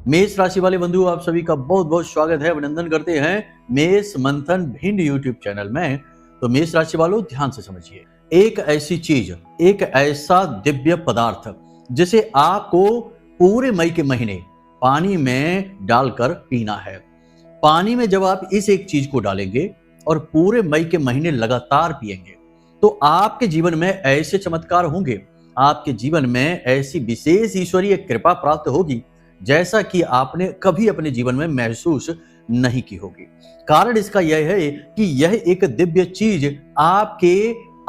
मेष राशि वाले बंधु, आप सभी का बहुत बहुत स्वागत है, अभिनंदन करते हैं मेष मंथन भिंड यूट्यूब चैनल में। तो मेष राशि वालों, ध्यान से समझिए, एक ऐसी चीज, एक ऐसा दिव्य पदार्थ जिसे आपको पूरे मई के महीने पानी में डालकर पीना है। पानी में जब आप इस एक चीज को डालेंगे और पूरे मई के महीने लगातार पिएंगे तो आपके जीवन में ऐसे चमत्कार होंगे, आपके जीवन में ऐसी विशेष ईश्वरीय कृपा प्राप्त होगी जैसा कि आपने कभी अपने जीवन में महसूस नहीं की होगी। कारण इसका यह है कि यह एक दिव्य चीज आपके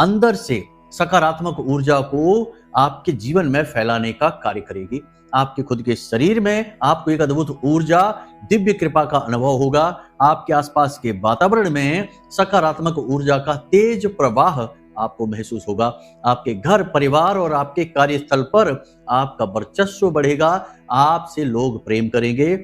अंदर से सकारात्मक ऊर्जा को आपके जीवन में फैलाने का कार्य करेगी। आपके खुद के शरीर में आपको एक अद्भुत ऊर्जा, दिव्य कृपा का अनुभव होगा। आपके आसपास के वातावरण में सकारात्मक ऊर्जा का तेज प्रवाह आपको महसूस होगा। आपके घर परिवार और आपके कार्यस्थल पर आपका वर्चस्व बढ़ेगा, आपसे लोग प्रेम करेंगे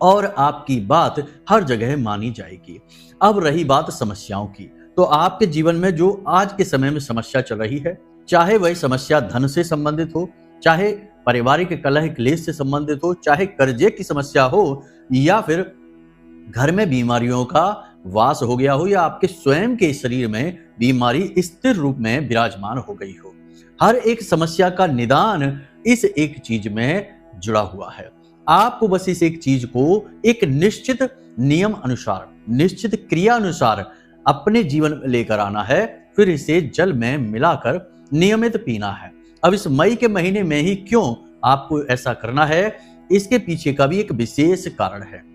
और आपकी बात हर जगह मानी जाएगी। अब रही बात समस्याओं की, तो आपके जीवन में जो आज के समय में समस्या चल रही है, चाहे वह समस्या धन से संबंधित हो, चाहे पारिवारिक कलह क्लेश से संबंधित हो, चाहे कर्जे की समस्या हो, या फिर घर में बीमारियों का वास हो गया हो, या आपके स्वयं के शरीर में बीमारी स्थिर रूप में विराजमान हो गई हो, हर एक समस्या का निदान इस एक चीज में जुड़ा हुआ है। आपको बस इस एक चीज को एक निश्चित नियम अनुसार, निश्चित क्रिया अनुसार अपने जीवन में लेकर आना है, फिर इसे जल में मिलाकर नियमित पीना है। अब इस मई के महीने में ही क्यों आपको ऐसा करना है, इसके पीछे का भी एक विशेष कारण है।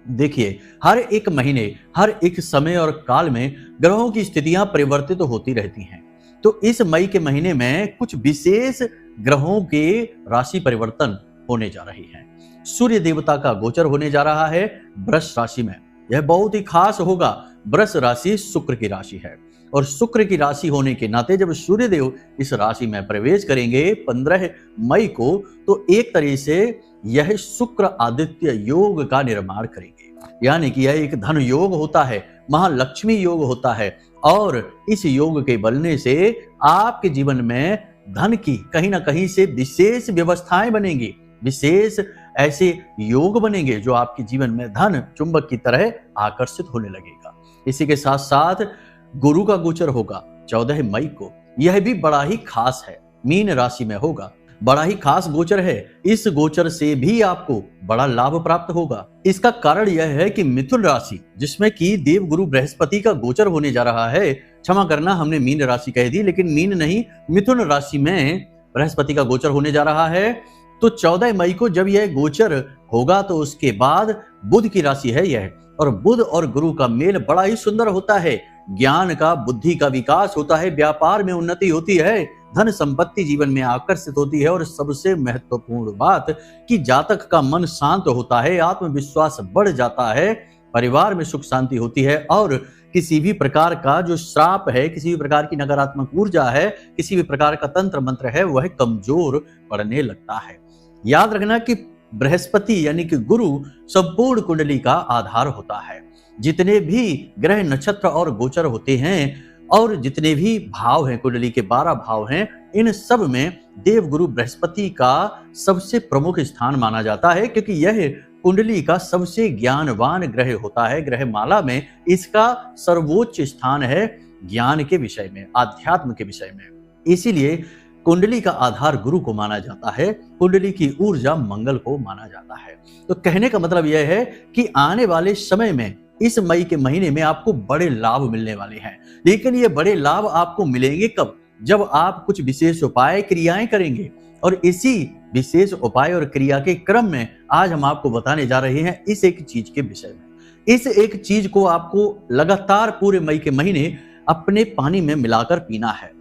देखिए, हर एक महीने, हर एक समय और काल में ग्रहों की स्थितियां परिवर्तित होती रहती हैं। तो इस मई के महीने में कुछ विशेष ग्रहों के राशि परिवर्तन होने जा रही हैं। सूर्य देवता का गोचर होने जा रहा है वृष राशि में। यह बहुत ही खास होगा। वृष राशि शुक्र की राशि है और शुक्र की राशि होने के नाते जब सूर्य देव इस राशि में प्रवेश करेंगे 15 मई को, तो एक तरह से यह शुक्र आदित्य योग का निर्माण करेंगे। यानी कि यह एक धन योग होता है, महालक्ष्मी योग होता है, और इस योग के बनने से आपके जीवन में धन की कहीं ना कहीं से विशेष व्यवस्थाएं बनेंगी, विशेष ऐसे योग बनेंगे जो आपके जीवन में धन चुंबक की तरह आकर्षित होने लगेगा। इसी के साथ साथ गुरु का गोचर होगा 14 मई को। यह भी बड़ा ही खास है, मीन राशि में होगा, बड़ा ही खास गोचर है। इस गोचर से भी आपको बड़ा लाभ प्राप्त होगा। इसका कारण यह है कि मिथुन राशि, जिसमें कि देव गुरु बृहस्पति का गोचर होने जा रहा है, क्षमा करना हमने मीन राशि कह दी, लेकिन मीन नहीं, मिथुन राशि में बृहस्पति का गोचर होने जा रहा है। तो 14 मई को जब यह गोचर होगा तो उसके बाद बुध की राशि है यह, और बुध और गुरु का मेल बड़ा ही सुंदर होता है। ज्ञान का, बुद्धि का विकास होता है, व्यापार में उन्नति होती है, धन संपत्ति जीवन में आकर्षित होती है, और सबसे महत्वपूर्ण बात कि जातक का मन शांत होता है, आत्मविश्वास बढ़ जाता है, परिवार में सुख शांति होती है, और किसी भी प्रकार का जो श्राप है, किसी भी प्रकार की नकारात्मक ऊर्जा है, किसी भी प्रकार का तंत्र मंत्र है, वह कमजोर पड़ने लगता है। याद रखना कि बृहस्पति यानी कि गुरु संपूर्ण कुंडली का आधार होता है। जितने भी ग्रह, नक्षत्र और गोचर होते हैं, और जितने भी भाव हैं, कुंडली के 12 भाव हैं, इन सब में देव गुरु बृहस्पति का सबसे प्रमुख स्थान माना जाता है, क्योंकि यह कुंडली का सबसे ज्ञानवान ग्रह होता है। ग्रह माला में इसका सर्वोच्च स्थान है ज्ञान के विषय में, आध्यात्म के विषय में। इसीलिए कुंडली का आधार गुरु को माना जाता है, कुंडली की ऊर्जा मंगल को माना जाता है। तो कहने का मतलब यह है कि आने वाले समय में, इस मई के महीने में आपको बड़े लाभ मिलने वाले हैं। लेकिन ये बड़े लाभ आपको मिलेंगे कब? जब आप कुछ विशेष उपाय, क्रियाएं करेंगे। और इसी विशेष उपाय और क्रिया के क्रम में आज हम आपको बताने जा रहे हैं इस एक चीज के विषय में। इस एक चीज को आपको लगातार पूरे मई के महीने अपने पानी में मिलाकर पीना है।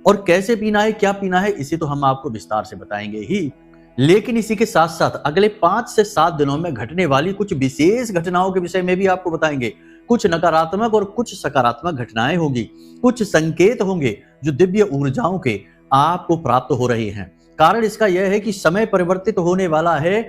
और कैसे पीना है, क्या पीना है, इसे तो हम आपको विस्तार से बताएंगे ही। लेकिन इसी के साथ साथ अगले 5 से 7 दिनों में घटने वाली कुछ विशेष घटनाओं के विषय में भी आपको बताएंगे। कुछ नकारात्मक और कुछ सकारात्मक घटनाएं होंगी, कुछ संकेत होंगे जो दिव्य ऊर्जाओं के आपको प्राप्त हो रहे हैं। कारण इसका यह है कि समय परिवर्तित होने वाला है,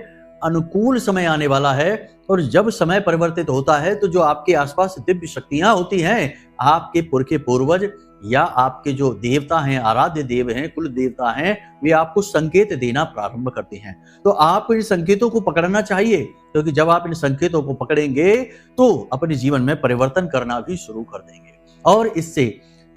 अनुकूल समय आने वाला है, और जब समय परिवर्तित होता है तो जो आपके आसपास दिव्य शक्तियां होती हैं, आपके पुरखे पूर्वज, या आपके जो देवता हैं, आराध्य देव हैं, कुल देवता हैं, वे आपको संकेत देना प्रारंभ करते हैं। तो आपको इन संकेतों को पकड़ना चाहिए, क्योंकि जब आप इन संकेतों को पकड़ेंगे तो अपने जीवन में परिवर्तन करना भी शुरू कर देंगे और इससे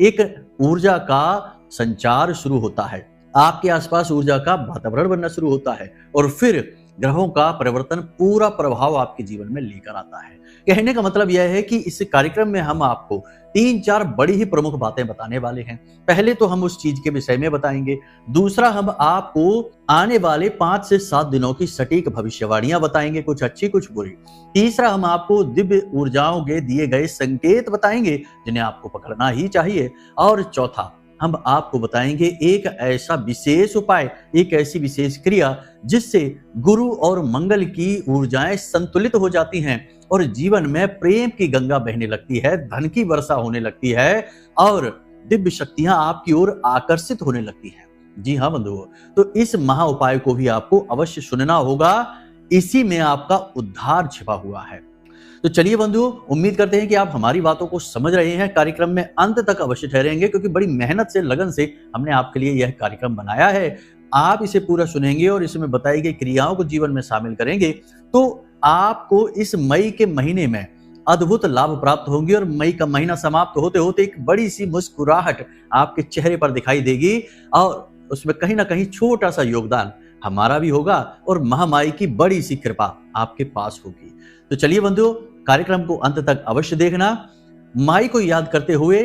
एक ऊर्जा का संचार शुरू होता है। आपके आसपास ऊर्जा का वातावरण बनना शुरू होता है और फिर ग्रहों का परिवर्तन पूरा प्रभाव आपके जीवन में लेकर आता है। कहने का मतलब यह है कि इस कार्यक्रम में हम आपको 3-4 बड़ी ही प्रमुख बातें बताने वाले हैं। पहले तो हम उस चीज के विषय में बताएंगे, दूसरा हम आपको आने वाले 5 से 7 दिनों की सटीक भविष्यवाणियां बताएंगे, कुछ अच्छी कुछ बुरी। तीसरा हम आपको दिव्य ऊर्जाओं के दिए गए संकेत बताएंगे जिन्हें आपको पकड़ना ही चाहिए। और चौथा हम आपको बताएंगे एक ऐसा विशेष उपाय, एक ऐसी विशेष क्रिया जिससे गुरु और मंगल की ऊर्जाएं संतुलित हो जाती हैं और जीवन में प्रेम की गंगा बहने लगती है, धन की वर्षा होने लगती है और दिव्य शक्तियां आपकी ओर आकर्षित होने लगती हैं। जी हाँ बंधुओं, तो इस महा उपाय को भी आपको अवश्य सुनना होगा, इसी में आपका उद्धार छिपा हुआ है। तो चलिए बंधुओं, उम्मीद करते हैं कि आप हमारी बातों को समझ रहे हैं। कार्यक्रम में अंत तक अवश्य ठहरेंगे क्योंकि बड़ी मेहनत से, लगन से हमने आपके लिए यह कार्यक्रम बनाया है। आप इसे पूरा सुनेंगे और इसमें बताई गई क्रियाओं को जीवन में शामिल करेंगे तो आपको इस मई के महीने में अद्भुत लाभ प्राप्त होंगे और मई का महीना समाप्त होते होते एक बड़ी सी मुस्कुराहट आपके चेहरे पर दिखाई देगी और उसमें कहीं ना कहीं छोटा सा योगदान हमारा भी होगा और महामाई की बड़ी सी कृपा आपके पास होगी। तो चलिए बंधुओं, कार्यक्रम को अंत तक अवश्य देखना। माई को याद करते हुए,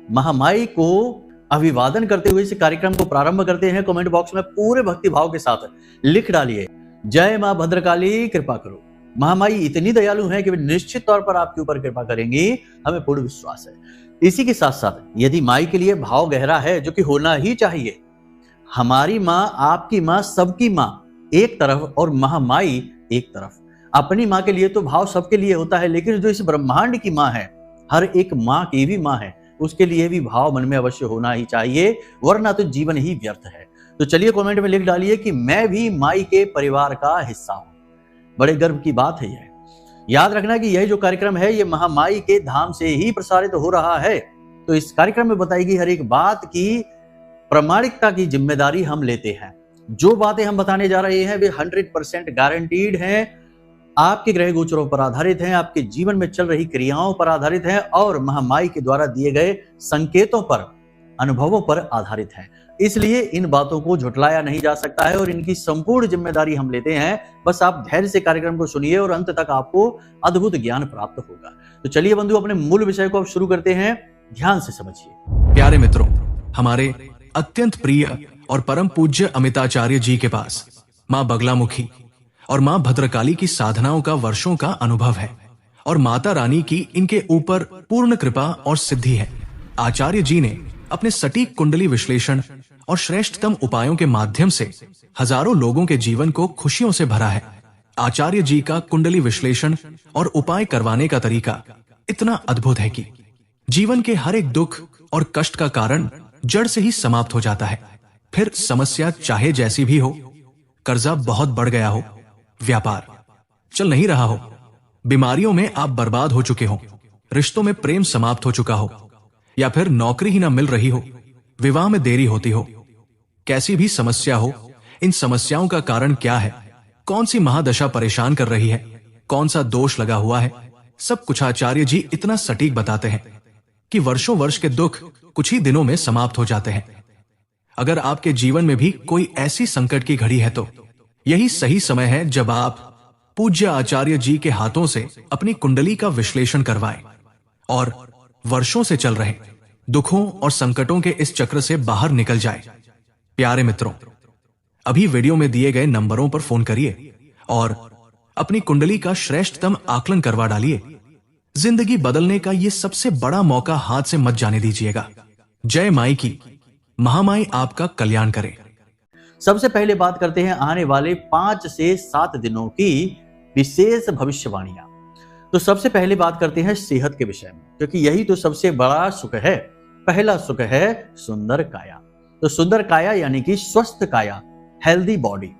महामाई को अभिवादन करते हुए इस कार्यक्रम को प्रारंभ करते हैं। कमेंट बॉक्स में पूरे भक्ति भाव के साथ लिख डालिए, जय मां भद्रकाली कृपा करो। महामाई इतनी दयालु है कि वे निश्चित तौर पर आपके ऊपर कृपा करेंगी, हमें पूर्ण विश्वास है। इसी के साथ साथ यदि माई के लिए भाव गहरा है, जो कि होना ही चाहिए, हमारी माँ, आपकी माँ, सबकी माँ एक तरफ और महामाई एक तरफ। अपनी माँ के लिए तो भाव सबके लिए होता है, लेकिन जो इस ब्रह्मांड की माँ है, हर एक माँ की भी माँ है, उसके लिए भी भाव मन में अवश्य होना ही चाहिए, वरना तो जीवन ही व्यर्थ है। तो चलिए कमेंट में लिख डालिए कि मैं भी माई के परिवार का हिस्सा हूं। बड़े गर्व की बात है यह। याद रखना कि यह जो कार्यक्रम है, यह महामाई के धाम से ही प्रसारित हो रहा है। तो इस कार्यक्रम में बताई गई हर एक बात की प्रामाणिकता की जिम्मेदारी हम लेते हैं। जो बातें हम बताने जा रहे हैं वे 100% गारंटीड हैं, आपके ग्रह गोचरों पर आधारित हैं, आपके जीवन में चल रही क्रियाओं पर आधारित हैं और महामाई के द्वारा दिए गए संकेतों पर, अनुभवों पर आधारित हैं। इसलिए इन बातों को झुटलाया नहीं जा सकता है और इनकी संपूर्ण जिम्मेदारी हम लेते हैं। बस आप धैर्य से कार्यक्रम को सुनिए और अंत तक आपको अद्भुत ज्ञान प्राप्त होगा। तो चलिए बंधु, अपने मूल विषय को अब शुरू करते हैं, ध्यान से समझिए। प्यारे मित्रों, हमारे अत्यंत प्रिय और परम पूज्य अमिताचार्य जी के पास माँ बगलामुखी और माँ भद्रकाली की साधनाओं का वर्षों का अनुभव है और माता रानी की इनके ऊपर पूर्ण कृपा और सिद्धि है। आचार्य जी ने अपने सटीक कुंडली विश्लेषण और श्रेष्ठतम उपायों के माध्यम से हजारों लोगों के जीवन को खुशियों से भरा है। आचार्य जी का कुंडली विश्लेषण और उपाय करवाने का तरीका इतना अद्भुत है कि जीवन के हर एक दुख और कष्ट का कारण जड़ से ही समाप्त हो जाता है। फिर समस्या चाहे जैसी भी हो, कर्जा बहुत बढ़ गया हो, व्यापार चल नहीं रहा हो, बीमारियों में आप बर्बाद हो चुके हो, रिश्तों में प्रेम समाप्त हो चुका हो, या फिर नौकरी ही ना मिल रही हो, विवाह में देरी होती हो, कैसी भी समस्या हो, इन समस्याओं का कारण क्या है, कौन सी महादशा परेशान कर रही है, कौन सा दोष लगा हुआ है, सब कुछ आचार्य जी इतना सटीक बताते हैं कि वर्षों वर्ष के दुख कुछ ही दिनों में समाप्त हो जाते हैं। अगर आपके जीवन में भी कोई ऐसी संकट की घड़ी है तो यही सही समय है जब आप पूज्य आचार्य जी के हाथों से अपनी कुंडली का विश्लेषण करवाएं और वर्षों से चल रहे दुखों और संकटों के इस चक्र से बाहर निकल जाए। प्यारे मित्रों, अभी वीडियो में दिए गए नंबरों पर फोन करिए और अपनी कुंडली का श्रेष्ठतम आकलन करवा डालिए। जिंदगी बदलने का ये सबसे बड़ा मौका हाथ से मत जाने दीजिएगा। जय माई की, महामाई आपका कल्याण करे। सबसे पहले बात करते हैं आने वाले 5 से 7 दिनों की विशेष भविष्यवाणियां। तो सबसे पहले बात करते हैं सेहत के विषय में, क्योंकि यही तो सबसे बड़ा सुख है। पहला सुख है सुंदर काया। तो सुंदर काया यानी कि स्वस्थ काया, हेल्दी बॉडी।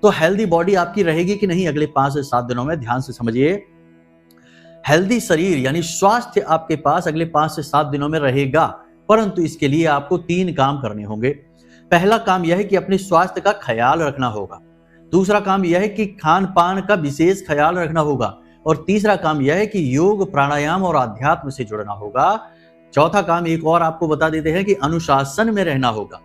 तो हेल्दी बॉडी आपकी रहेगी कि नहीं अगले 5 से 7 दिनों में, ध्यान से समझिए। हेल्दी शरीर यानी स्वास्थ्य आपके पास अगले 5 से 7 दिनों में रहेगा। परंतु इसके लिए आपको 3 काम करने होंगे। पहला काम यह है कि अपने स्वास्थ्य का ख्याल रखना होगा। दूसरा काम यह है कि खान पान का विशेष ख्याल रखना होगा। और तीसरा काम यह है कि योग, प्राणायाम और अध्यात्म से जुड़ना होगा। चौथा काम एक और आपको बता देते हैं कि अनुशासन में रहना होगा।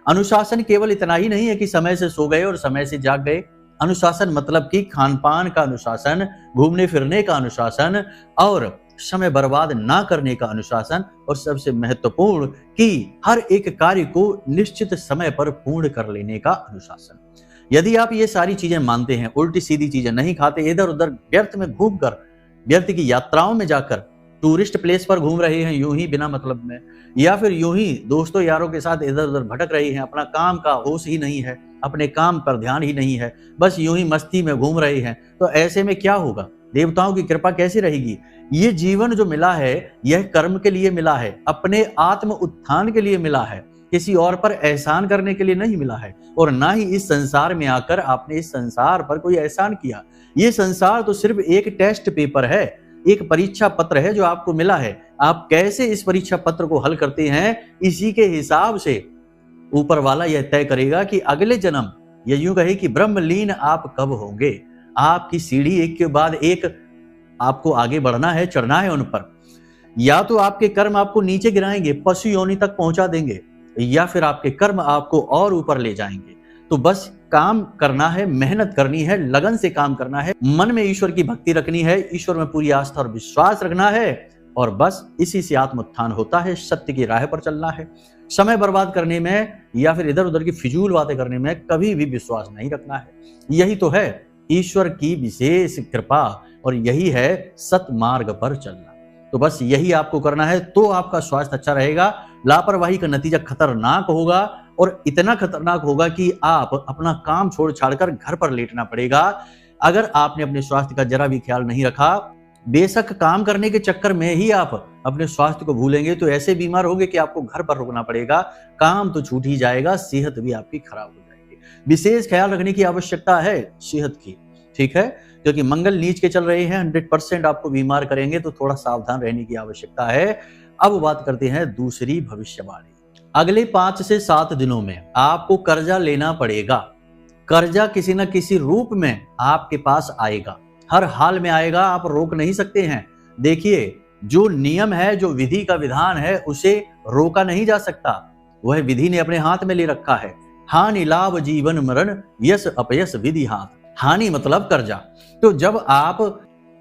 अनुशासन केवल इतना ही नहीं है कि समय से सो गए और समय से जाग गए। अनुशासन मतलब कि खान पान का अनुशासन, घूमने फिरने का अनुशासन और समय बर्बाद ना करने का अनुशासन, और सबसे महत्वपूर्ण कि हर एक कार्य को निश्चित समय पर पूर्ण कर लेने का अनुशासन। यदि आप ये सारी चीजें मानते हैं, उल्टी सीधी चीजें नहीं खाते, इधर उधर व्यर्थ में घूमकर, व्यर्थ की यात्राओं में जाकर, टूरिस्ट प्लेस पर घूम रहे हैं यूं ही बिना मतलब में, या फिर यूं ही दोस्तों यारों के साथ इधर उधर भटक रहे हैं, अपना काम का होश ही नहीं है, अपने काम पर ध्यान ही नहीं है, बस यूं ही मस्ती में घूम रहे हैं, तो ऐसे में क्या होगा? देवताओं की कृपा कैसी रहेगी? ये जीवन जो मिला है यह कर्म के लिए मिला है, अपने आत्म उत्थान के लिए मिला है, किसी और पर एहसान करने के लिए नहीं मिला है। और ना ही इस संसार में आकर आपने इस संसार पर कोई एहसान किया। ये संसार तो सिर्फ एक टेस्ट पेपर है, एक परीक्षा पत्र है जो आपको मिला है। आप कैसे इस परीक्षा पत्र को हल करते हैं, इसी के हिसाब से ऊपर वाला यह तय करेगा कि अगले जन्म, या यूं कहे कि ब्रह्मलीन आप कब होंगे। आपकी सीढ़ी एक के बाद एक आपको आगे बढ़ना है, चढ़ना है उन पर। या तो आपके कर्म आपको नीचे गिराएंगे, पशु योनि तक पहुंचा देंगे, या फिर आपके कर्म आपको और ऊपर ले जाएंगे। तो बस काम करना है, मेहनत करनी है, लगन से काम करना है, मन में ईश्वर की भक्ति रखनी है, ईश्वर में पूरी आस्था और विश्वास रखना है, और बस इसी से आत्मोत्थान होता है। सत्य की राह पर चलना है। समय बर्बाद करने में या फिर इधर उधर की फिजूल बातें करने में कभी भी विश्वास नहीं रखना है। यही तो है ईश्वर की विशेष कृपा, और यही है सतमार्ग पर चलना। तो बस यही आपको करना है, तो आपका स्वास्थ्य अच्छा रहेगा। लापरवाही का नतीजा खतरनाक होगा, और इतना खतरनाक होगा कि आप अपना काम छोड़ छाड़कर घर पर लेटना पड़ेगा अगर आपने अपने स्वास्थ्य का जरा भी ख्याल नहीं रखा। बेशक काम करने के चक्कर में ही आप अपने स्वास्थ्य को भूलेंगे तो ऐसे बीमार होंगे कि आपको घर पर रुकना पड़ेगा। काम तो छूट ही जाएगा, सेहत भी आपकी खराब हो जाएगी। विशेष ख्याल रखने की आवश्यकता है सेहत की, ठीक है, क्योंकि मंगल नीच के चल रहे हैं, 100% आपको बीमार करेंगे, तो थोड़ा सावधान रहने की आवश्यकता है। अब बात करते हैं दूसरी भविष्यवाणी। अगले 5 से 7 दिनों में आपको कर्जा लेना पड़ेगा। कर्जा किसी न किसी रूप में आपके पास आएगा, हर हाल में आएगा, आप रोक नहीं सकते हैं। देखिए, जो नियम है, जो विधि का विधान है, उसे रोका नहीं जा सकता। वह विधि ने अपने हाथ में ले रखा है। हानि लाभ जीवन मरण, यश अपयश विधि हाथ। हानि मतलब कर्जा। तो जब आप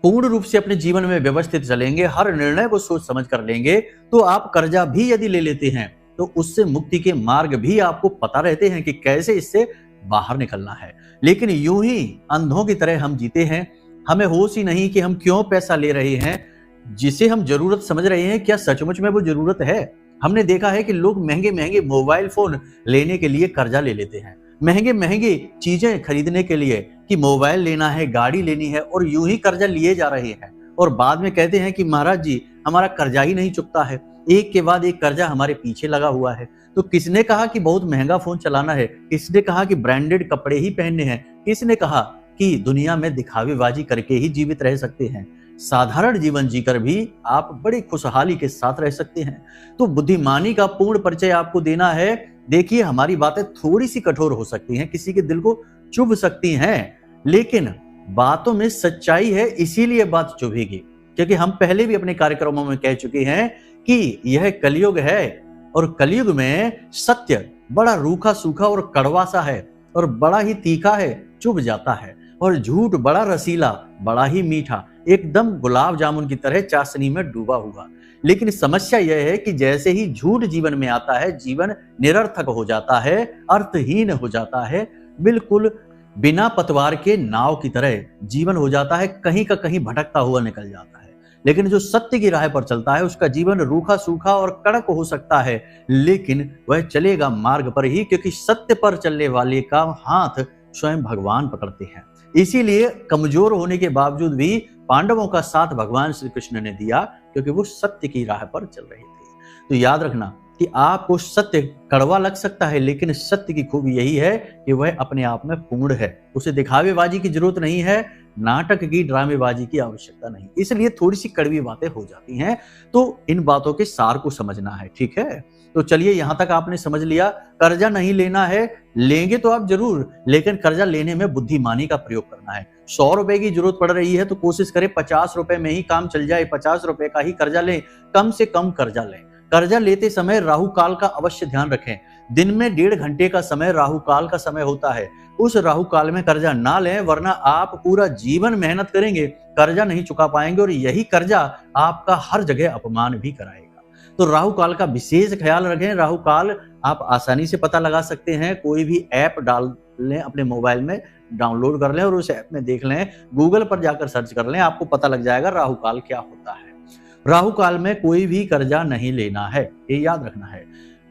पूर्ण रूप से अपने जीवन में व्यवस्थित चलेंगे, हर निर्णय को सोच समझ कर लेंगे, तो आप कर्जा भी यदि ले लेते हैं तो उससे मुक्ति के मार्ग भी आपको पता रहते हैं कि कैसे इससे बाहर निकलना है। लेकिन यूं ही अंधों की तरह हम जीते हैं, हमें होश ही नहीं कि हम क्यों पैसा ले रहे हैं। जिसे हम जरूरत समझ रहे हैं, क्या सचमुच में वो जरूरत है? हमने देखा है कि लोग महंगे महंगे मोबाइल फोन लेने के लिए कर्जा ले लेते हैं, महंगे महंगे चीजें खरीदने के लिए कि मोबाइल लेना है, गाड़ी लेनी है, और यूं ही कर्जा लिए जा रहे हैं। और बाद में कहते हैं कि महाराज जी हमारा कर्जा ही नहीं चुकता है, एक के बाद एक कर्जा हमारे पीछे लगा हुआ है। तो किसने कहा कि बहुत महंगा फोन चलाना है? किसने कहा कि ब्रांडेड कपड़े ही पहनने हैं? किसने कहा कि दुनिया में दिखावेबाजी करके ही जीवित रह सकते हैं? साधारण जीवन जीकर भी आप बड़ी खुशहाली के साथ रह सकते हैं। तो बुद्धिमानी का पूर्ण परिचय आपको देना है। देखिए, हमारी बातें थोड़ी सी कठोर हो सकती हैं, किसी के दिल को चुभ सकती हैं, लेकिन बातों में सच्चाई है, इसीलिए बात चुभेगी। क्योंकि हम पहले भी अपने कार्यक्रमों में कह चुके हैं कि यह कलयुग है, और कलयुग में सत्य बड़ा रूखा सूखा और कड़वा सा है, और बड़ा ही तीखा है, चुभ जाता है। और झूठ बड़ा रसीला, बड़ा ही मीठा, एकदम गुलाब जामुन की तरह चाशनी में डूबा हुआ। लेकिन समस्या यह है कि जैसे ही झूठ जीवन में आता है, जीवन निरर्थक हो जाता है, अर्थहीन हो जाता है, बिल्कुल बिना पतवार के नाव की तरह जीवन हो जाता है, कहीं का कहीं भटकता हुआ निकल जाता है। लेकिन जो सत्य की राह पर चलता है, उसका जीवन रूखा सूखा और कड़क हो सकता है, लेकिन वह चलेगा मार्ग पर ही, क्योंकि सत्य पर चलने वाले का हाथ स्वयं भगवान पकड़ते हैं। इसीलिए कमजोर होने के बावजूद भी पांडवों का साथ भगवान श्री कृष्ण ने दिया, क्योंकि वो सत्य की राह पर चल रहे थे। तो याद रखना कि आपको सत्य कड़वा लग सकता है, लेकिन सत्य की खूबी यही है कि वह अपने आप में पूर्ण है। उसे दिखावेबाजी की जरूरत नहीं है, नाटक की, ड्रामेबाजी की आवश्यकता नहीं। इसलिए थोड़ी सी कड़वी बातें हो जाती हैं, तो इन बातों के सार को समझना है, ठीक है। तो चलिए यहां तक आपने समझ लिया, कर्जा नहीं लेना है, लेंगे तो आप जरूर, लेकिन कर्जा लेने में बुद्धिमानी का प्रयोग करना है। 100 रुपए की जरूरत पड़ रही है तो कोशिश करें 50 रुपए में ही काम चल जाए, 50 रुपए का ही कर्जा लें, कम से कम कर्जा लें। कर्जा लेते समय राहु काल का अवश्य ध्यान रखें। दिन में 1.5 घंटे का समय राहु काल का समय होता है, उस राहु काल में कर्जा ना लें, वरना आप पूरा जीवन मेहनत करेंगे, कर्जा नहीं चुका पाएंगे और यही कर्जा आपका हर जगह अपमान भी कराएगा। तो राहु काल का विशेष ख्याल रखें। राहु काल आप आसानी से पता लगा सकते हैं, कोई भी ऐप डाल लें, अपने मोबाइल में डाउनलोड कर लें और उस ऐप में देख लें, गूगल पर जाकर सर्च कर लें, आपको पता लग जाएगा राहु काल क्या होता है। राहु काल में कोई भी कर्जा नहीं लेना है, ये याद रखना है,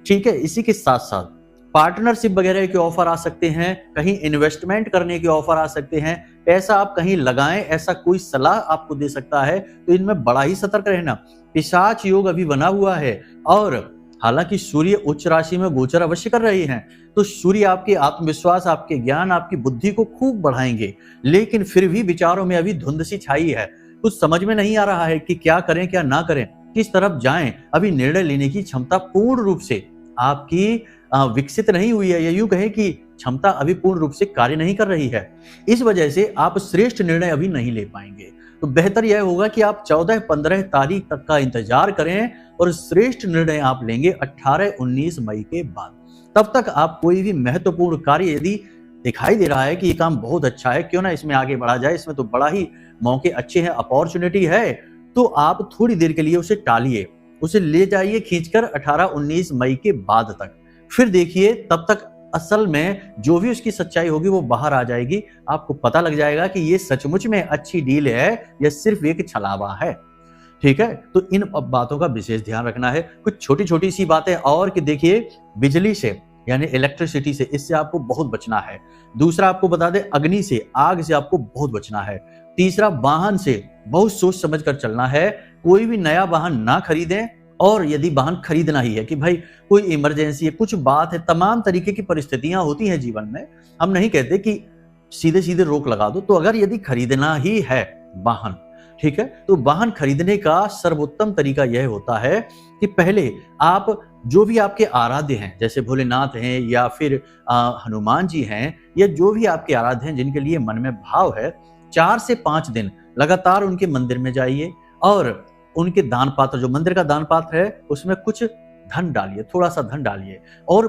ठीक है। इसी के साथ साथ पार्टनरशिप वगैरह के ऑफर आ सकते हैं, कहीं इन्वेस्टमेंट करने के ऑफर आ सकते हैं, पैसा आप कहीं लगाएं, ऐसा कोई सलाह आपको दे सकता है, तो इनमें बड़ा ही सतर्क रहना। पिशाच योग अभी बना हुआ है और हालांकि सूर्य उच्च राशि में गोचर अवश्य कर रहे हैं, तो सूर्य आपके आत्मविश्वास, आपके ज्ञान, आपकी बुद्धि को खूब बढ़ाएंगे, लेकिन फिर भी विचारों में अभी धुंध सी छाई है। कुछ समझ में नहीं आ रहा है कि क्या करें क्या ना करें, किस तरफ जाएं। अभी निर्णय लेने की क्षमता पूर्ण रूप से आपकी विकसित नहीं हुई है, या यूं कहें कि क्षमता अभी पूर्ण रूप से कार्य नहीं कर रही है। इस वजह से आप श्रेष्ठ निर्णय अभी नहीं ले पाएंगे। तो बेहतर यह होगा कि आप 14-15 तारीख तक का इंतजार करें और श्रेष्ठ निर्णय आप लेंगे 18-19 मई के बाद। तब तक आप कोई भी महत्वपूर्ण कार्य यदि दिखाई दे रहा है कि ये काम बहुत अच्छा है, क्यों ना इसमें आगे बढ़ा जाए, इसमें तो बड़ा ही मौके अच्छे हैं, अपॉर्चुनिटी है, तो आप थोड़ी देर के लिए उसे टालिए, उसे ले जाइए खींचकर 18-19 मई के बाद तक। फिर देखिए, तब तक असल में जो भी उसकी सच्चाई होगी वो बाहर आ जाएगी, आपको पता लग जाएगा कि ये सचमुच में अच्छी डील है या सिर्फ एक छलावा है, ठीक है। तो इन बातों का विशेष ध्यान रखना है। कुछ छोटी छोटी सी बातें और कि देखिए, बिजली से यानी इलेक्ट्रिसिटी से, इससे आपको बहुत बचना है। दूसरा आपको बता दें, अग्नि से, आग से आपको बहुत बचना है। तीसरा, वाहन से बहुत सोच समझ कर चलना है। कोई भी नया वाहन ना खरीदें, और यदि वाहन खरीदना ही है कि भाई कोई इमरजेंसी है, कुछ बात है, तमाम तरीके की परिस्थितियां होती हैं जीवन में, हम नहीं कहते कि सीधे सीधे रोक लगा दो। तो अगर यदि खरीदना ही है वाहन, ठीक है, तो वाहन खरीदने का सर्वोत्तम तरीका यह होता है कि पहले आप जो भी आपके आराध्य हैं, जैसे भोलेनाथ हैं या फिर हनुमान जी हैं, या जो भी आपके आराध्य हैं जिनके लिए मन में भाव है, 4 से 5 दिन लगातार उनके मंदिर में जाइए और उनके दान पात्र, जो मंदिर का दान पात्र है, उसमें कुछ धन डालिए, थोड़ा सा धन डालिए और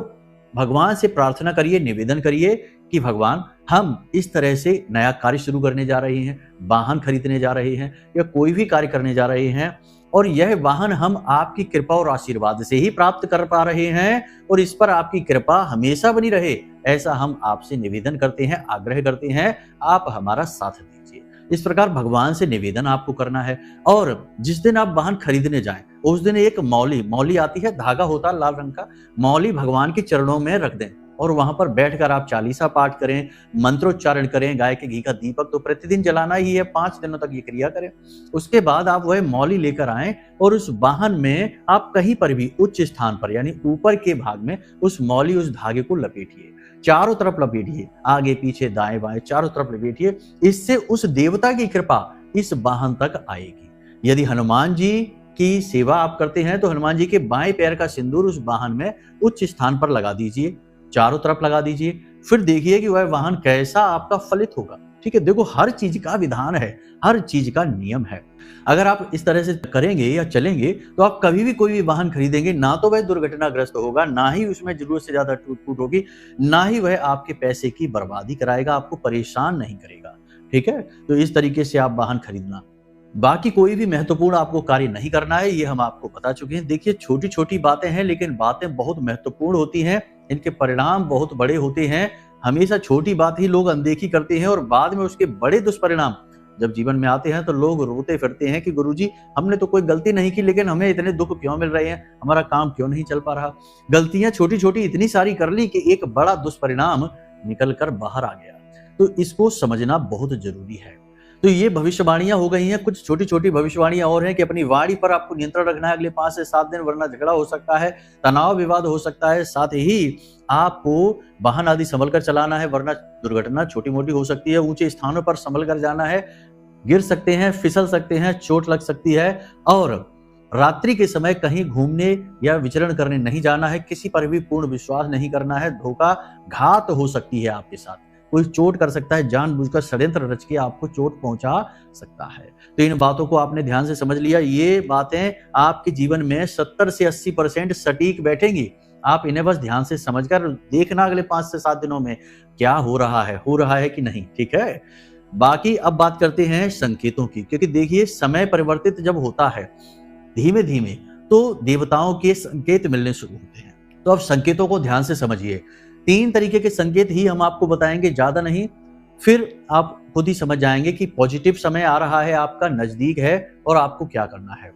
भगवान से प्रार्थना करिए, निवेदन करिए कि भगवान, हम इस तरह से नया कार्य शुरू करने जा रहे हैं, वाहन खरीदने जा रहे हैं या कोई भी कार्य करने जा रहे हैं, और यह वाहन हम आपकी कृपा और आशीर्वाद से ही प्राप्त कर पा रहे हैं, और इस पर आपकी कृपा हमेशा बनी रहे, ऐसा हम आपसे निवेदन करते हैं, आग्रह करते हैं, आप हमारा साथ दीजिए। इस प्रकार भगवान से निवेदन आपको करना है। और जिस दिन आप वाहन खरीदने जाएं, उस दिन एक मौली आती है, धागा होता है लाल रंग का, मौली भगवान के चरणों में रख दें और वहां पर बैठकर आप चालीसा पाठ करें, मंत्रोच्चारण करें। गाय के घी का दीपक तो प्रतिदिन जलाना ही है, 5 दिनों तक ये क्रिया करें। उसके बाद आप वह मौली लेकर आएं और उस वाहन में आप कहीं पर भी उच्च स्थान पर, यानी ऊपर के भाग में उस मौली, उस धागे को लपेटिए, चारों तरफ लपेटिए, आगे पीछे दाएं बाएं चारों तरफ लपेटिए। इससे उस देवता की कृपा इस वाहन तक आएगी। यदि हनुमान जी की सेवा आप करते हैं तो हनुमान जी के बाएं पैर का सिंदूर उस वाहन में उच्च स्थान पर लगा दीजिए, चारों तरफ लगा दीजिए। फिर देखिए कि वह वाहन कैसा आपका फलित होगा, ठीक है। देखो, हर चीज का विधान है, हर चीज का नियम है। अगर आप इस तरह से करेंगे या चलेंगे तो आप कभी भी कोई भी वाहन खरीदेंगे, ना तो वह दुर्घटनाग्रस्त होगा, ना ही उसमें जरूरत से ज्यादा टूट फूट होगी, ना ही वह आपके पैसे की बर्बादी कराएगा, आपको परेशान नहीं करेगा, ठीक है। तो इस तरीके से आप वाहन खरीदना। बाकी कोई भी महत्वपूर्ण आपको कार्य नहीं करना है, ये हम आपको बता चुके हैं। देखिए, छोटी छोटी बातें हैं, लेकिन बातें बहुत महत्वपूर्ण होती हैं, इनके परिणाम बहुत बड़े होते हैं। हमेशा छोटी बात ही लोग अनदेखी करते हैं और बाद में उसके बड़े दुष्परिणाम जब जीवन में आते हैं तो लोग रोते फिरते हैं कि गुरुजी, हमने तो कोई गलती नहीं की, लेकिन हमें इतने दुख क्यों मिल रहे हैं, हमारा काम क्यों नहीं चल पा रहा। गलतियां छोटी छोटी इतनी सारी कर ली कि एक बड़ा दुष्परिणाम निकल कर बाहर आ गया। तो इसको समझना बहुत जरूरी है। तो ये भविष्यवाणियां हो गई हैं। कुछ छोटी छोटी भविष्यवाणियां और हैं कि अपनी वाणी पर आपको नियंत्रण रखना है अगले 5 से 7 दिन, वरना झगड़ा हो सकता है, तनाव विवाद हो सकता है। साथ ही आपको वाहन आदि संभल कर चलाना है, वरना दुर्घटना छोटी मोटी हो सकती है। ऊंचे स्थानों पर संभल कर जाना है, गिर सकते हैं, फिसल सकते हैं, चोट लग सकती है। और रात्रि के समय कहीं घूमने या विचरण करने नहीं जाना है। किसी पर भी पूर्ण विश्वास नहीं करना है। धोखा घात हो सकती है आपके साथ, कोई चोट कर सकता है, जानबूझकर षड्यंत्र रच के आपको चोट पहुंचा सकता है। तो इन बातों को आपने ध्यान से समझ लिया। ये बातें आपके जीवन में 70 से 80% सटीक बैठेंगी। आप इन्हें बस ध्यान से समझकर देखना अगले 5 से 7 दिनों में क्या हो रहा है कि नहीं। ठीक है, बाकी अब बात करते हैं संकेतों की, क्योंकि देखिए समय परिवर्तित जब होता है धीमे धीमे, तो देवताओं के संकेत मिलने शुरू होते हैं। तो अब संकेतों को ध्यान से समझिए। 3 तरीके के संकेत ही हम आपको बताएंगे, ज्यादा नहीं। फिर आप खुद ही समझ जाएंगे कि पॉजिटिव समय आ रहा है, आपका नजदीक है और आपको क्या करना है।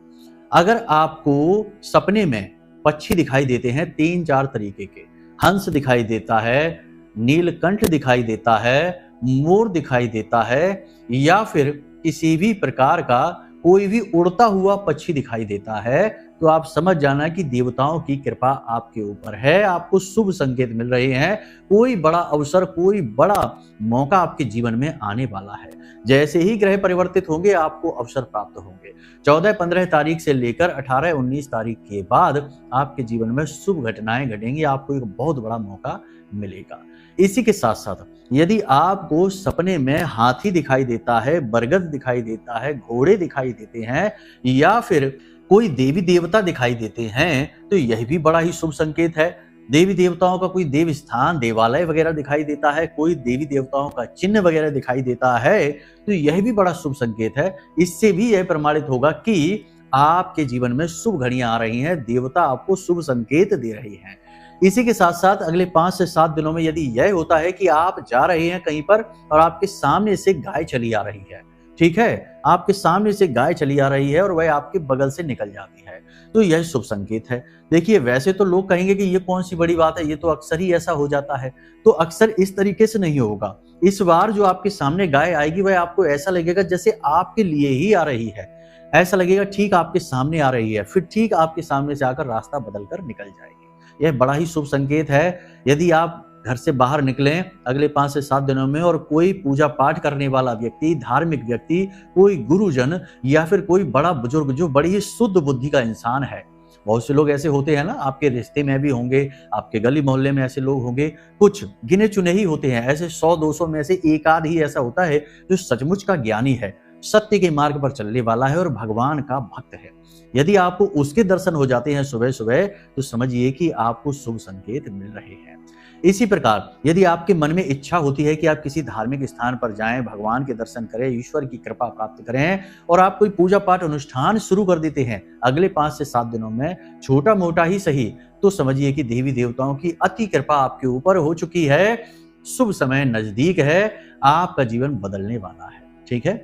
अगर आपको सपने में पक्षी दिखाई देते हैं 3-4 तरीके के, हंस दिखाई देता है, नीलकंठ दिखाई देता है, मोर दिखाई देता है, या फिर किसी भी प्रकार का कोई भी उड़ता हुआ पक्षी दिखाई देता है, तो आप समझ जाना कि देवताओं की कृपा आपके ऊपर है। आपको शुभ संकेत मिल रहे हैं। कोई बड़ा अवसर, कोई बड़ा मौका आपके जीवन में आने वाला है। जैसे ही ग्रह परिवर्तित होंगे आपको अवसर प्राप्त होंगे। 14-15 तारीख से लेकर 18-19 तारीख के बाद आपके जीवन में शुभ घटनाएं घटेंगी। आपको एक बहुत बड़ा मौका मिलेगा। इसी के साथ साथ यदि आपको सपने में हाथी दिखाई देता है, बरगद दिखाई देता है, घोड़े दिखाई देते हैं, या फिर कोई देवी देवता दिखाई देते हैं, तो यह भी बड़ा ही शुभ संकेत है। देवी देवताओं का कोई देव स्थान, देवालय वगैरह दिखाई देता है, कोई देवी देवताओं का चिन्ह वगैरह दिखाई देता है, तो यह भी बड़ा शुभ संकेत है। इससे भी यह प्रमाणित होगा कि आपके जीवन में शुभ घड़ियां आ रही हैं, देवता आपको शुभ संकेत दे रही हैं। इसी के साथ साथ अगले 5 से 7 दिनों में यदि यह होता है कि आप जा रहे हैं कहीं पर और आपके सामने से गाय चली आ रही है, ठीक है, आपके सामने से गाय चली आ रही है और वह आपके बगल से निकल जाती है, तो यह शुभ संकेत है। देखिए, वैसे तो लोग कहेंगे कि ये कौन सी बड़ी बात है, ये तो अक्सर ही ऐसा हो जाता है। तो अक्सर इस तरीके से नहीं होगा। इस बार जो आपके सामने गाय आएगी वह आपको ऐसा लगेगा जैसे आपके लिए ही आ रही है। ऐसा लगेगा ठीक आपके सामने आ रही है, फिर ठीक आपके सामने से आकर रास्ता बदलकर निकल जाएगी। यह बड़ा ही शुभ संकेत है। यदि आप घर से बाहर निकलें अगले 5 से 7 दिनों में और कोई पूजा पाठ करने वाला व्यक्ति, धार्मिक व्यक्ति, कोई गुरुजन या फिर कोई बड़ा बुजुर्ग जो बड़ी ही शुद्ध बुद्धि का इंसान है, बहुत से लोग ऐसे होते हैं ना, आपके रिश्ते में भी होंगे, आपके गली मोहल्ले में ऐसे लोग होंगे, कुछ गिने चुने ही होते हैं, ऐसे 100-200 में से एक आध ही ऐसा होता है जो सचमुच का ज्ञानी है, सत्य के मार्ग पर चलने वाला है और भगवान का भक्त है। यदि आपको उसके दर्शन हो जाते हैं सुबह सुबह, तो समझिए कि आपको शुभ संकेत मिल रहे हैं। इसी प्रकार यदि आपके मन में इच्छा होती है कि आप किसी धार्मिक स्थान पर जाएं, भगवान के दर्शन करें, ईश्वर की कृपा प्राप्त करें, और आप कोई पूजा पाठ अनुष्ठान शुरू कर देते हैं अगले 5 से 7 दिनों में, छोटा मोटा ही सही, तो समझिए कि देवी देवताओं की अति कृपा आपके ऊपर हो चुकी है। शुभ समय नजदीक है, आपका जीवन बदलने वाला है। ठीक है,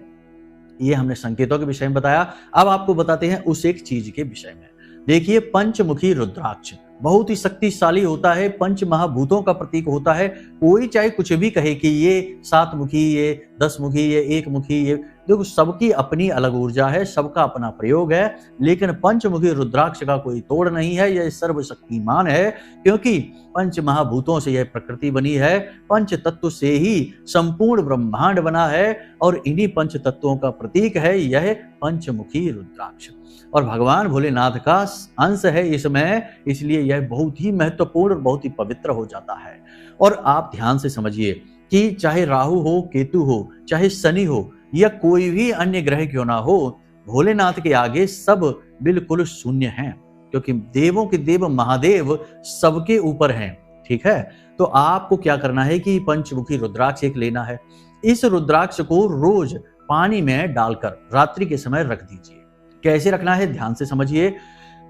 ये हमने संकेतों के विषय में बताया। अब आपको बताते हैं उस एक चीज के विषय में। देखिए, पंचमुखी रुद्राक्ष बहुत ही शक्तिशाली होता है, पंच महाभूतों का प्रतीक होता है। कोई चाहे कुछ भी कहे कि ये 7 मुखी, ये 10 मुखी, ये 1 मुखी, ये देखो, सबकी अपनी अलग ऊर्जा है, सबका अपना प्रयोग है, लेकिन पंचमुखी रुद्राक्ष का कोई तोड़ नहीं है। यह सर्वशक्तिमान है, क्योंकि पंच महाभूतों से यह प्रकृति बनी है, पंच तत्व से ही संपूर्ण ब्रह्मांड बना है, और इन्हीं पंच तत्वों का प्रतीक है यह पंचमुखी रुद्राक्ष। और भगवान भोलेनाथ का अंश है इसमें, इसलिए यह बहुत ही महत्वपूर्ण और बहुत ही पवित्र हो जाता है। और आप ध्यान से समझिए कि चाहे राहु हो, केतु हो, चाहे शनि हो, या कोई भी अन्य ग्रह क्यों ना हो, भोलेनाथ के आगे सब बिल्कुल शून्य हैं, क्योंकि देवों के देव महादेव सबके ऊपर हैं। ठीक है, तो आपको क्या करना है कि पंचमुखी रुद्राक्ष एक लेना है। इस रुद्राक्ष को रोज पानी में डालकर रात्रि के समय रख दीजिए। कैसे रखना है, ध्यान से समझिए।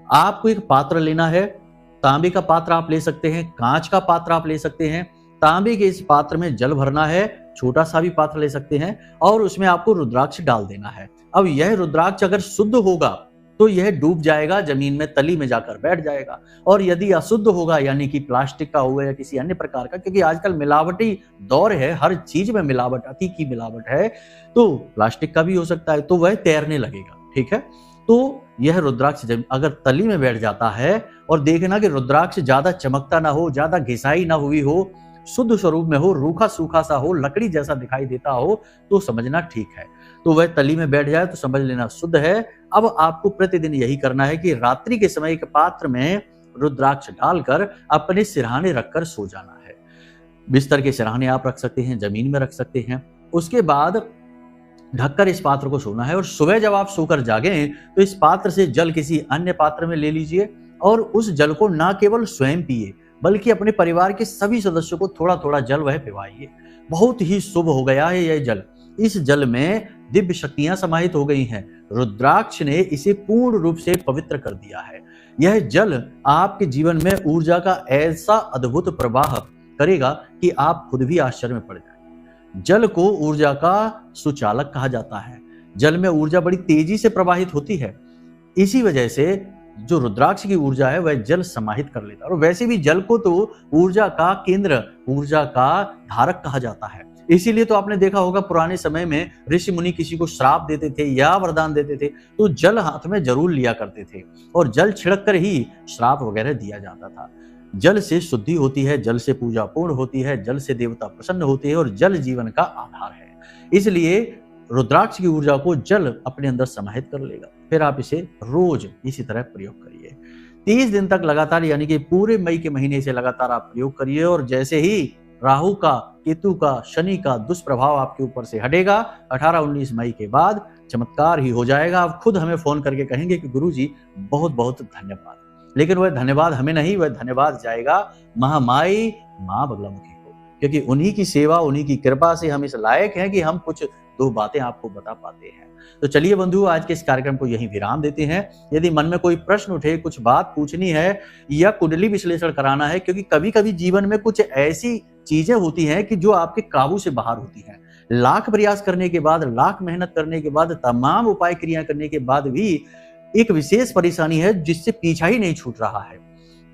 आपको एक पात्र लेना है, तांबे का पात्र आप ले सकते हैं, कांच का पात्र आप ले सकते हैं। तांबे के इस पात्र में जल भरना है, छोटा सा भी पात्र ले सकते हैं, और उसमें आपको रुद्राक्ष डाल देना है। अब यह रुद्राक्ष अगर शुद्ध होगा तो यह डूब जाएगा, जमीन में तली में जाकर बैठ जाएगा। और यदि अशुद्ध होगा, यानी कि प्लास्टिक का होगा या किसी अन्य प्रकार का, क्योंकि आजकल मिलावटी दौर है, हर चीज में मिलावट, अति की मिलावट है, तो प्लास्टिक का भी हो सकता है, तो वह तैरने लगेगा। ठीक है, तो यह रुद्राक्ष जब अगर तली में बैठ जाता है, और देखना कि रुद्राक्ष ज्यादा चमकता ना हो, ज्यादा घिसाई ना हुई हो, शुद्ध स्वरूप में हो, रूखा सूखा सा हो, लकड़ी जैसा दिखाई देता हो, तो समझना ठीक है। तो वह तली में बैठ जाए तो समझ लेना शुद्ध है। अब आपको प्रतिदिन यही करना है कि रात्रि के समय एक पात्र में रुद्राक्ष डालकर अपने सिरहाने रखकर सो जाना है। बिस्तर के सिरहाने आप रख सकते हैं, जमीन में रख सकते हैं। उसके बाद ढककर इस पात्र को सोना है, और सुबह जब आप सोकर जागें तो इस पात्र से जल किसी अन्य पात्र में ले लीजिए, और उस जल को ना केवल स्वयं पिए बल्कि अपने परिवार के सभी सदस्यों को थोड़ा थोड़ा जल वह पिवाइए। बहुत ही शुभ हो गया है यह जल। इस जल में दिव्य शक्तियां समाहित हो गई हैं। रुद्राक्ष ने इसे पूर्ण रूप से पवित्र कर दिया है। यह जल आपके जीवन में ऊर्जा का ऐसा अद्भुत प्रवाह करेगा कि आप खुद भी आश्चर्य में पड़ जाएंगे। जल को ऊर्जा का सुचालक कहा जाता है। जल में ऊर्जा बड़ी तेजी से प्रवाहित होती है। इसी वजह से जो रुद्राक्ष की ऊर्जा है वह जल समाहित कर लेता है। और वैसे भी जल को तो ऊर्जा का केंद्र, ऊर्जा का धारक कहा जाता है। इसीलिए तो आपने देखा होगा पुराने समय में ऋषि मुनि किसी को श्राप देते थे या वरदान देते थे तो जल हाथ में जरूर लिया करते थे, और जल छिड़क कर ही श्राप वगैरह दिया जाता था। जल से शुद्धि होती है, जल से पूजा पूर्ण होती है, जल से देवता प्रसन्न होते हैं, और जल जीवन का आधार है। इसलिए रुद्राक्ष की ऊर्जा को जल अपने अंदर समाहित कर लेगा। फिर आप इसे रोज इसी तरह प्रयोग करिए 30 दिन तक लगातार, यानी कि पूरे मई के महीने से लगातार आप प्रयोग करिए। और जैसे ही राहु का, केतु का, शनि का दुष्प्रभाव आपके ऊपर से हटेगा 18-19 मई के बाद चमत्कार ही हो जाएगा। आप खुद हमें फोन करके कहेंगे कि गुरुजी बहुत बहुत धन्यवाद। लेकिन वह धन्यवाद हमें नहीं, वह धन्यवाद जाएगा महामाई माँ बगलामुखी को, क्योंकि उन्हीं की सेवा, उन्हीं की कृपा से हम इस लायक हैं कि हम कुछ दो बातें आपको बता पाते हैं। तो चलिए बंधु, आज के इस कार्यक्रम को यहीं विराम देते हैं। यदि मन में कोई प्रश्न उठे, कुछ बात पूछनी है या कुंडली विश्लेषण कराना है, क्योंकि कभी कभी जीवन में कुछ ऐसी चीजें होती हैं कि जो आपके काबू से बाहर होती हैं। लाख प्रयास करने के बाद, लाख मेहनत करने के बाद, तमाम उपाय क्रिया करने के बाद भी एक विशेष परेशानी है जिससे पीछा ही नहीं छूट रहा है,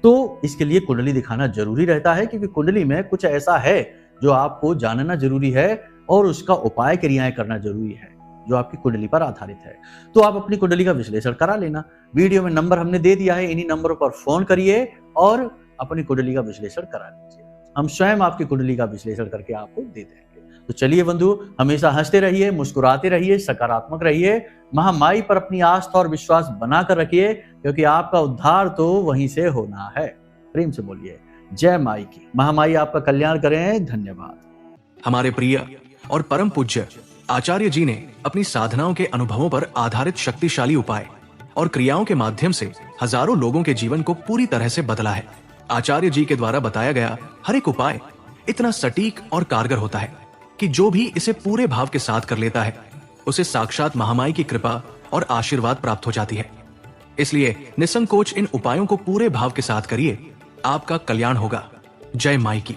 तो इसके लिए कुंडली दिखाना जरूरी रहता है। क्योंकि कुंडली में कुछ ऐसा है जो आपको जानना जरूरी है और उसका उपाय क्रियाएं करना जरूरी है जो आपकी कुंडली पर आधारित है। तो आप अपनी कुंडली का विश्लेषण करा लेना। वीडियो में नंबर हमने दे दिया है, इन्हीं नंबरों पर फोन करिए और अपनी कुंडली का विश्लेषण करा लीजिए। हम स्वयं आपकी कुंडली का विश्लेषण करके आपको दे देंगे। तो चलिए बंधु, हमेशा हंसते रहिए, मुस्कुराते रहिए, सकारात्मक रहिए, महामाई पर अपनी आस्था और विश्वास बनाकर रखिए, क्योंकि आपका उद्धार तो वहीं से होना है। प्रेम से बोलिए जय माई की। महामाई आपका कल्याण करें। धन्यवाद। हमारे प्रिय और परम पूज्य आचार्य जी ने अपनी साधनाओं के अनुभवों पर आधारित शक्तिशाली उपाय और क्रियाओं के माध्यम से हजारों लोगों के जीवन को पूरी तरह से बदला है। आचार्य जी के द्वारा बताया गया हर एक उपाय इतना सटीक और कारगर होता है कि जो भी इसे पूरे भाव के साथ कर लेता है उसे साक्षात महामाई की कृपा और आशीर्वाद प्राप्त हो जाती है। इसलिए निसंकोच इन उपायों को पूरे भाव के साथ करिए, आपका कल्याण होगा। जय माई की।